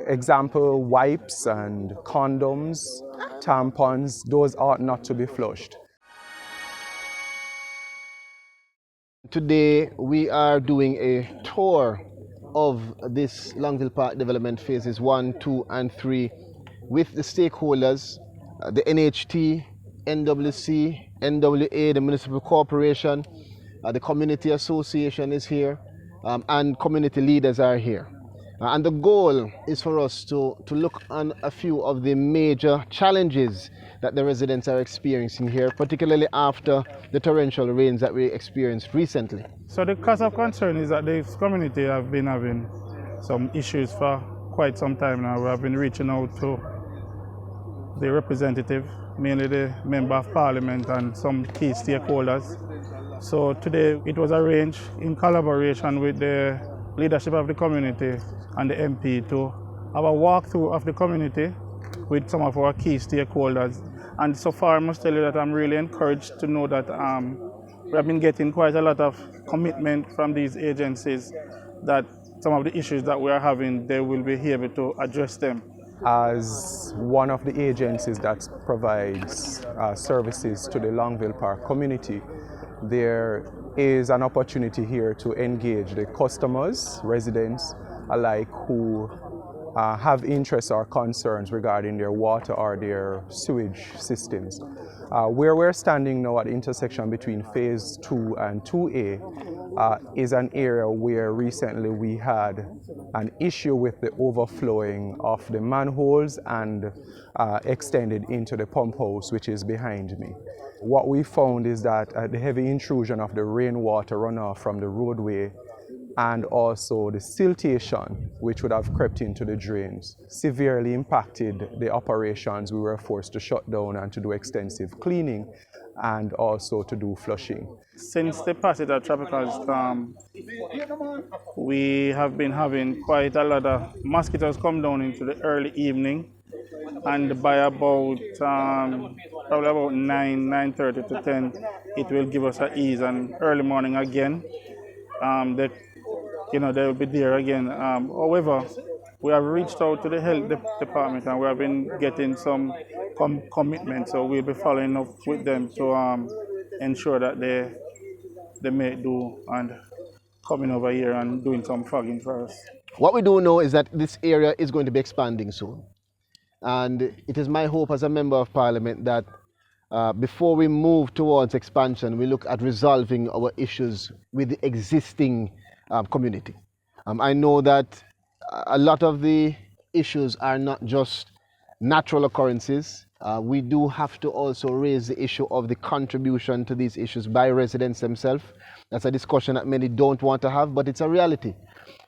Example, wipes and condoms, tampons, those ought not to be flushed. Today we are doing a tour of this Longville Park development phases 1, 2 and 3 with the stakeholders, the NHT, NWC, NWA, the Municipal Corporation, the Community Association is here, and community leaders are here. And the goal is for us to look on a few of the major challenges that the residents are experiencing here, particularly after the torrential rains that we experienced recently. So the cause of concern is that this community have been having some issues for quite some time now. We have been reaching out to the representative, mainly the Member of Parliament and some key stakeholders. So today it was arranged in collaboration with the leadership of the community and the MP to have a walkthrough of the community with some of our key stakeholders. And so far I must tell you that I'm really encouraged to know that we have been getting quite a lot of commitment from these agencies that some of the issues that we are having, they will be able to address them. As one of the agencies that provides services to the Longville Park community, there is an opportunity here to engage the customers, residents alike who have interests or concerns regarding their water or their sewage systems. Where we're standing now at the intersection between Phase 2 and 2A is an area where recently we had an issue with the overflowing of the manholes and extended into the pump house, which is behind me. What we found is that the heavy intrusion of the rainwater runoff from the roadway and also the siltation, which would have crept into the drains, severely impacted the operations. We were forced to shut down and to do extensive cleaning and also to do flushing. Since the passage of tropical storm, we have been having quite a lot of mosquitoes come down into the early evening, and by about probably about 9:30 to 10, it will give us an ease, and early morning again, they will be there again. However, we have reached out to the health department and we have been getting some commitment, so we'll be following up with them to ensure that they may do and coming over here and doing some fogging for us. What we do know is that this area is going to be expanding soon. And it is my hope as a Member of Parliament that before we move towards expansion, we look at resolving our issues with the existing community. I know that a lot of the issues are not just natural occurrences. We do have to also raise the issue of the contribution to these issues by residents themselves. That's a discussion that many don't want to have, but it's a reality.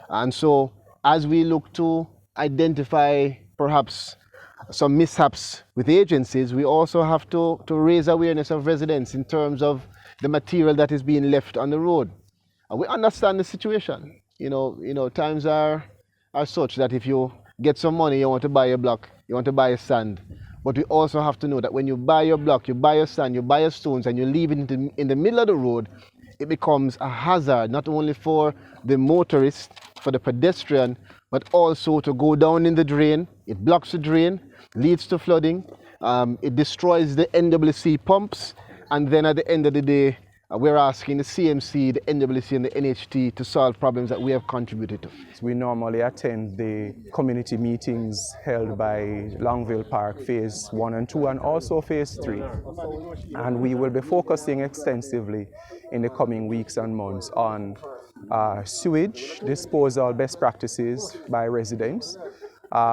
And so as we look to identify perhaps some mishaps with agencies, we also have to raise awareness of residents in terms of the material that is being left on the road. We understand the situation. Times are such that if you get some money, you want to buy a block, you want to buy a sand. But we also have to know that when you buy your block, you buy your sand, you buy your stones, and you leave it in the middle of the road, it becomes a hazard, not only for the motorist, for the pedestrian, but also to go down in the drain. It blocks the drain, leads to flooding, it destroys the NWC pumps, and then at the end of the day, we're asking the CMC, the NWC and the NHT to solve problems that we have contributed to. We normally attend the community meetings held by Longville Park Phase 1 and 2 and also Phase 3. And we will be focusing extensively in the coming weeks and months on sewage disposal best practices by residents.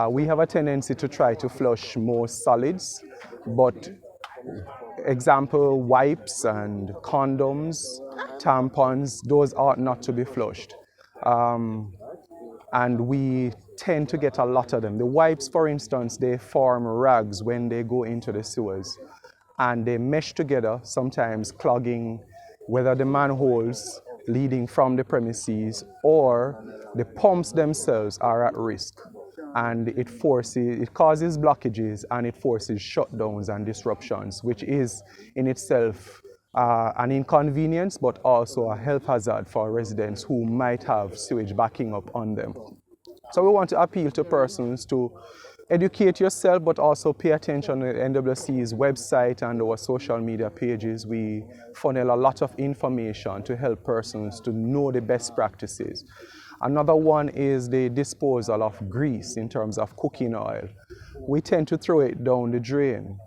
We have a tendency to try to flush more solids, but example, wipes and condoms, tampons, those ought not to be flushed. And we tend to get a lot of them. The wipes, for instance, they form rags when they go into the sewers. And they mesh together, sometimes clogging whether the manholes leading from the premises or the pumps themselves are at risk. And it causes blockages and it forces shutdowns and disruptions, which is in itself an inconvenience, but also a health hazard for residents who might have sewage backing up on them. So we want to appeal to persons to educate yourself, but also pay attention to NWC's website and our social media pages. We funnel a lot of information to help persons to know the best practices. Another one is the disposal of grease in terms of cooking oil. We tend to throw it down the drain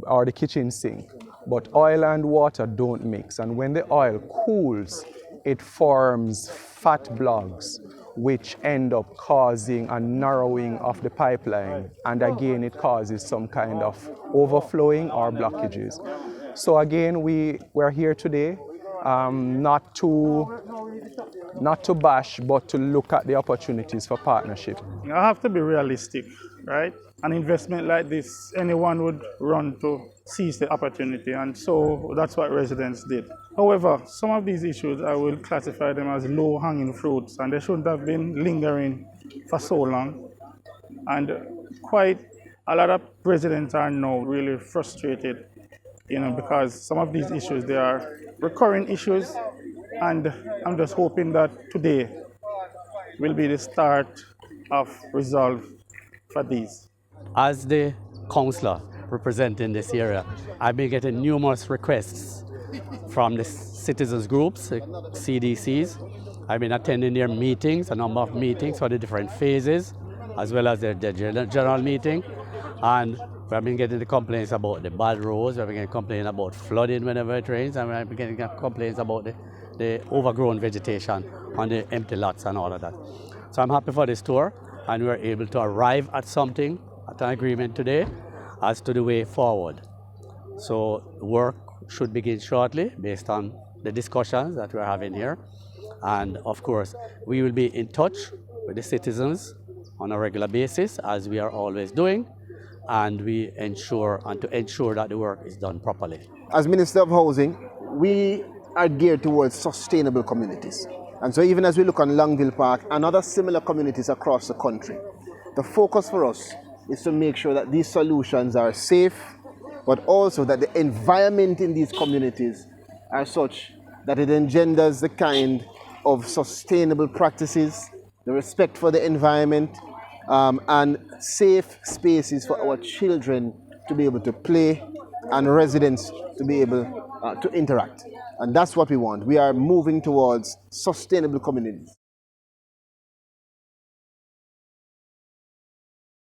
or the kitchen sink, but oil and water don't mix. And when the oil cools, it forms fat blogs, which end up causing a narrowing of the pipeline. And again, it causes some kind of overflowing or blockages. So again, we're here today not to bash, but to look at the opportunities for partnership. You have to be realistic, right? An investment like this, anyone would run to seize the opportunity, and so that's what residents did. However, some of these issues, I will classify them as low-hanging fruits, and they shouldn't have been lingering for so long. And quite a lot of residents are now really frustrated, because some of these issues, they are recurring issues, and I'm just hoping that today will be the start of resolve for these. As the councillor representing this area, I've been getting numerous requests from the citizens groups, CDCs. I've been attending their meetings, a number of meetings for the different phases, as well as their general meeting. And we've been getting the complaints about the bad roads, we've been getting complaints about flooding whenever it rains, and we've been getting complaints about the overgrown vegetation on the empty lots and all of that. So I'm happy for this tour, and we were able to arrive at something, at an agreement today as to the way forward. So work should begin shortly based on the discussions that we're having here. And of course, we will be in touch with the citizens on a regular basis, as we are always doing, and we ensure that the work is done properly. As Minister of Housing, we are geared towards sustainable communities. And so even as we look on Longville Park and other similar communities across the country, the focus for us is to make sure that these solutions are safe, but also that the environment in these communities are such that it engenders the kind of sustainable practices, the respect for the environment, and safe spaces for our children to be able to play and residents to be able to interact. And that's what we want. We are moving towards sustainable communities.